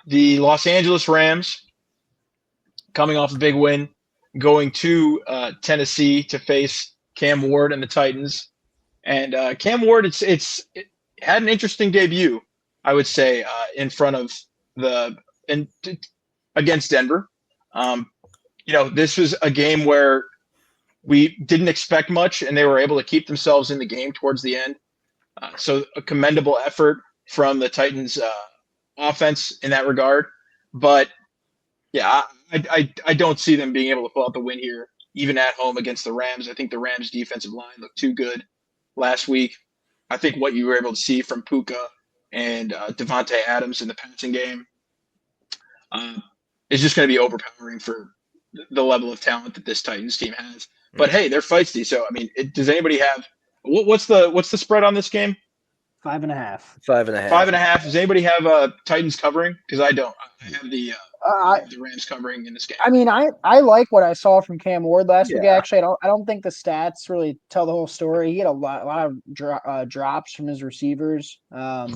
the Los Angeles Rams coming off a big win, going to Tennessee to face Cam Ward and the Titans. And Cam Ward, it had an interesting debut, I would say, in front of the in, against Denver. Um, this was a game where we didn't expect much, and they were able to keep themselves in the game towards the end. So a commendable effort from the Titans offense in that regard. But yeah, I don't see them being able to pull out the win here, even at home against the Rams. I think the Rams defensive line looked too good last week. I think what you were able to see from Puka and Devontae Adams in the passing game uh, is just going to be overpowering for the level of talent that this Titans team has. But hey, they're feisty. So I mean, does anybody have what's the spread on this game? 5.5. 5.5. 5.5. Does anybody have Titans covering? Because I don't. I have the I Rams covering in this game. I mean, I like what I saw from Cam Ward last week. Yeah. Actually, I don't think the stats really tell the whole story. He had a lot of drops from his receivers. I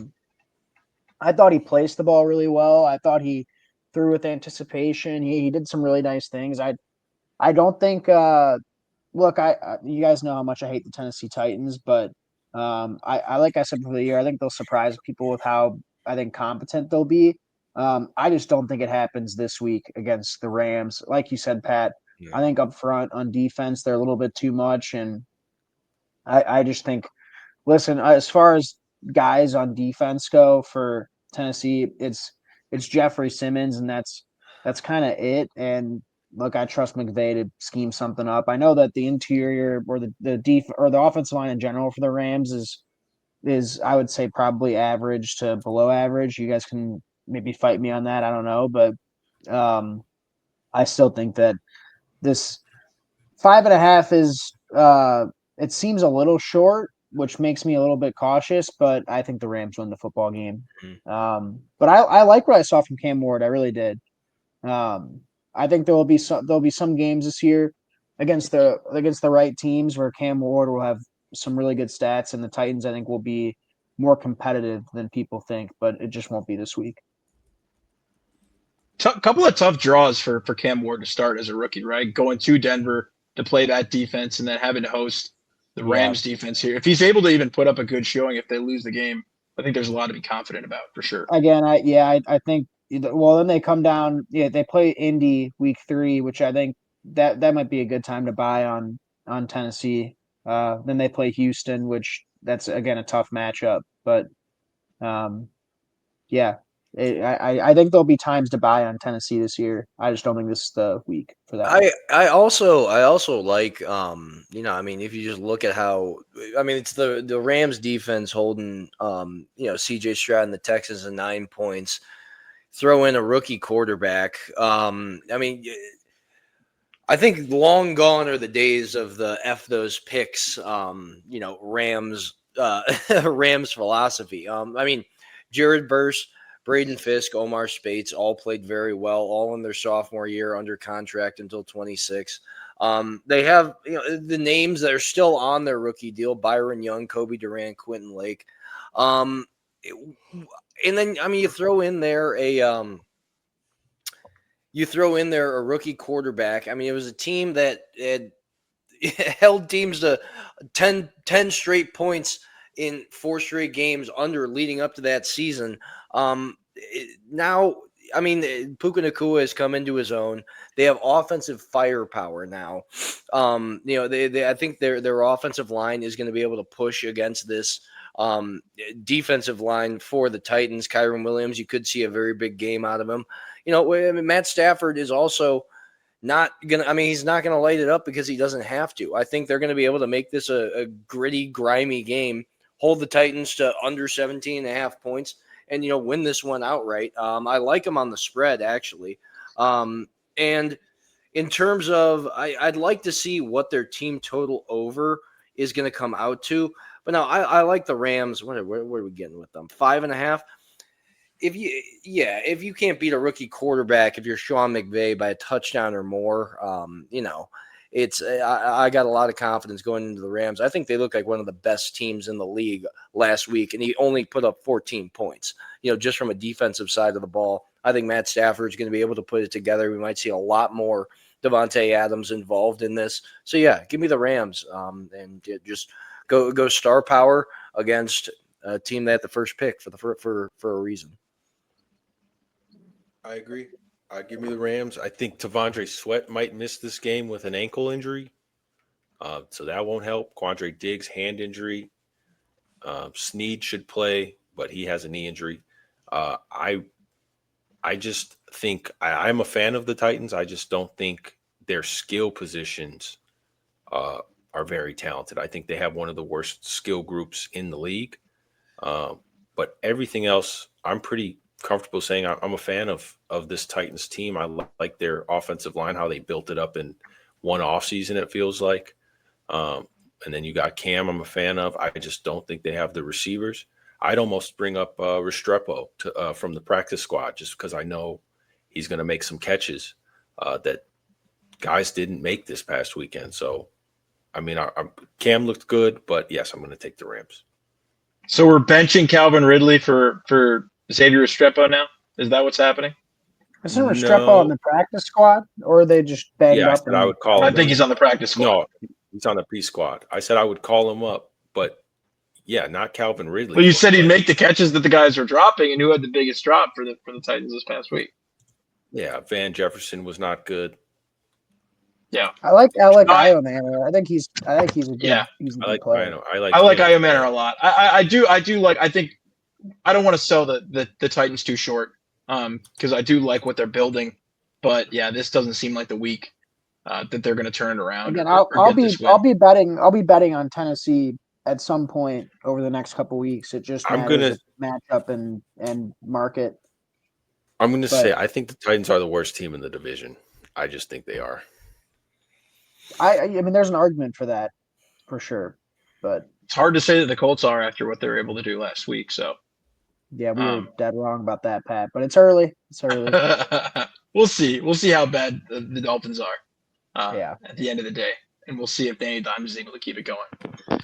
thought he placed the ball really well. I thought he threw with anticipation. He did some really nice things. I don't think. Look, you guys know how much I hate the Tennessee Titans, but I like I said before the year, I think they'll surprise people with how I think competent they'll be. I just don't think it happens this week against the Rams. Like you said, Pat, I think up front on defense, they're a little bit too much. And I just think, listen, as far as guys on defense go for Tennessee, it's Jeffrey Simmons, and that's kind of it. And look, I trust McVay to scheme something up. I know that the interior or the offensive line in general for the Rams is I would say probably average to below average. You guys can maybe fight me on that. I don't know, but I still think that this 5.5 is it seems a little short, which makes me a little bit cautious. But I think the Rams win the football game. But I like what I saw from Cam Ward. I really did. I think there'll be some games this year against the right teams where Cam Ward will have some really good stats, and the Titans I think will be more competitive than people think, but it just won't be this week. Couple of tough draws for Cam Ward to start as a rookie, right? Going to Denver to play that defense and then having to host the Rams defense here. If he's able to even put up a good showing if they lose the game, I think there's a lot to be confident about for sure. Again, I think well then they come down. Yeah, they play Indy week 3, which I think that might be a good time to buy on Tennessee. Then they play Houston, which that's again a tough matchup. But yeah, I think there'll be times to buy on Tennessee this year. I just don't think this is the week for that. I also like I mean, if you just look at how, I mean, it's the Rams defense holding CJ Stroud and the Texans to 9 points. Throw in a rookie quarterback. I mean, I think long gone are the days of the F those picks. Rams Rams philosophy. I mean, Jared Verse, Braden Fisk, Omar Spates all played very well, all in their sophomore year under contract until 26. They have the names that are still on their rookie deal: Byron Young, Kobe Durant, Quentin Lake. And then I mean you throw in there a rookie quarterback. I mean, it was a team that had held teams to 10 straight points in 4 straight games under leading up to that season. Now, I mean, Puka Nacua has come into his own. They have offensive firepower now. I think their offensive line is going to be able to push against this defensive line for the Titans. Kyren Williams, you could see a very big game out of him. I mean, Matt Stafford is also not going to – I mean, he's not going to light it up because he doesn't have to. I think they're going to be able to make this a gritty, grimy game, hold the Titans to under 17.5 points, and, win this one outright. I like them on the spread, actually. And in terms of I'd like to see what their team total over is going to come out to. But no, I like the Rams. What are we getting with them? 5.5. If you can't beat a rookie quarterback, if you're Sean McVay by a touchdown or more, it's I got a lot of confidence going into the Rams. I think they look like one of the best teams in the league last week, and he only put up 14 points. Just from a defensive side of the ball, I think Matt Stafford's going to be able to put it together. We might see a lot more Devontae Adams involved in this. So, yeah, give me the Rams and just go star power against a team that had the first pick for a reason. I agree. Give me the Rams. I think T'Vondre Sweat might miss this game with an ankle injury. So that won't help. Quandre Diggs, hand injury. Snead should play, but he has a knee injury. I just think I'm a fan of the Titans. I just don't think their skill positions are very talented. I think they have one of the worst skill groups in the league. But everything else, I'm pretty comfortable saying I'm a fan of this Titans team. I like their offensive line, how they built it up in one offseason, it feels like. And then you got Cam I'm a fan of. I just don't think they have the receivers. I'd almost bring up Restrepo from the practice squad just because I know he's going to make some catches that guys didn't make this past weekend. So, I mean, Cam looked good, but yes, I'm going to take the Rams. So we're benching Calvin Ridley for Xavier Restrepo now? Is that what's happening? Isn't Restrepo on the practice squad, or are they just banged up? I said I would call him. I think he's on the practice squad. No, he's on the P squad. I said I would call him up, but yeah, not Calvin Ridley. Well, you said he'd make the catches that the guys were dropping, and who had the biggest drop for the Titans this past week? Yeah, Van Jefferson was not good. Yeah, I like Io Manor. I think he's a good. Yeah, he's a I good like player. I like Io Manor a lot. I do like. I think I don't want to sell the Titans too short, because I do like what they're building, but yeah, this doesn't seem like the week that they're going to turn it around. Again, or I'll be betting on Tennessee at some point over the next couple weeks. It just matters matchup and market. I'm going to say I think the Titans are the worst team in the division. I just think they are. I mean, there's an argument for that, for sure, but it's hard to say that the Colts are after what they were able to do last week. So yeah, we were dead wrong about that, Pat. But it's early. It's early. We'll see. We'll see how bad the Dolphins are. Yeah. At the end of the day, and we'll see if Danny Dimes is able to keep it going.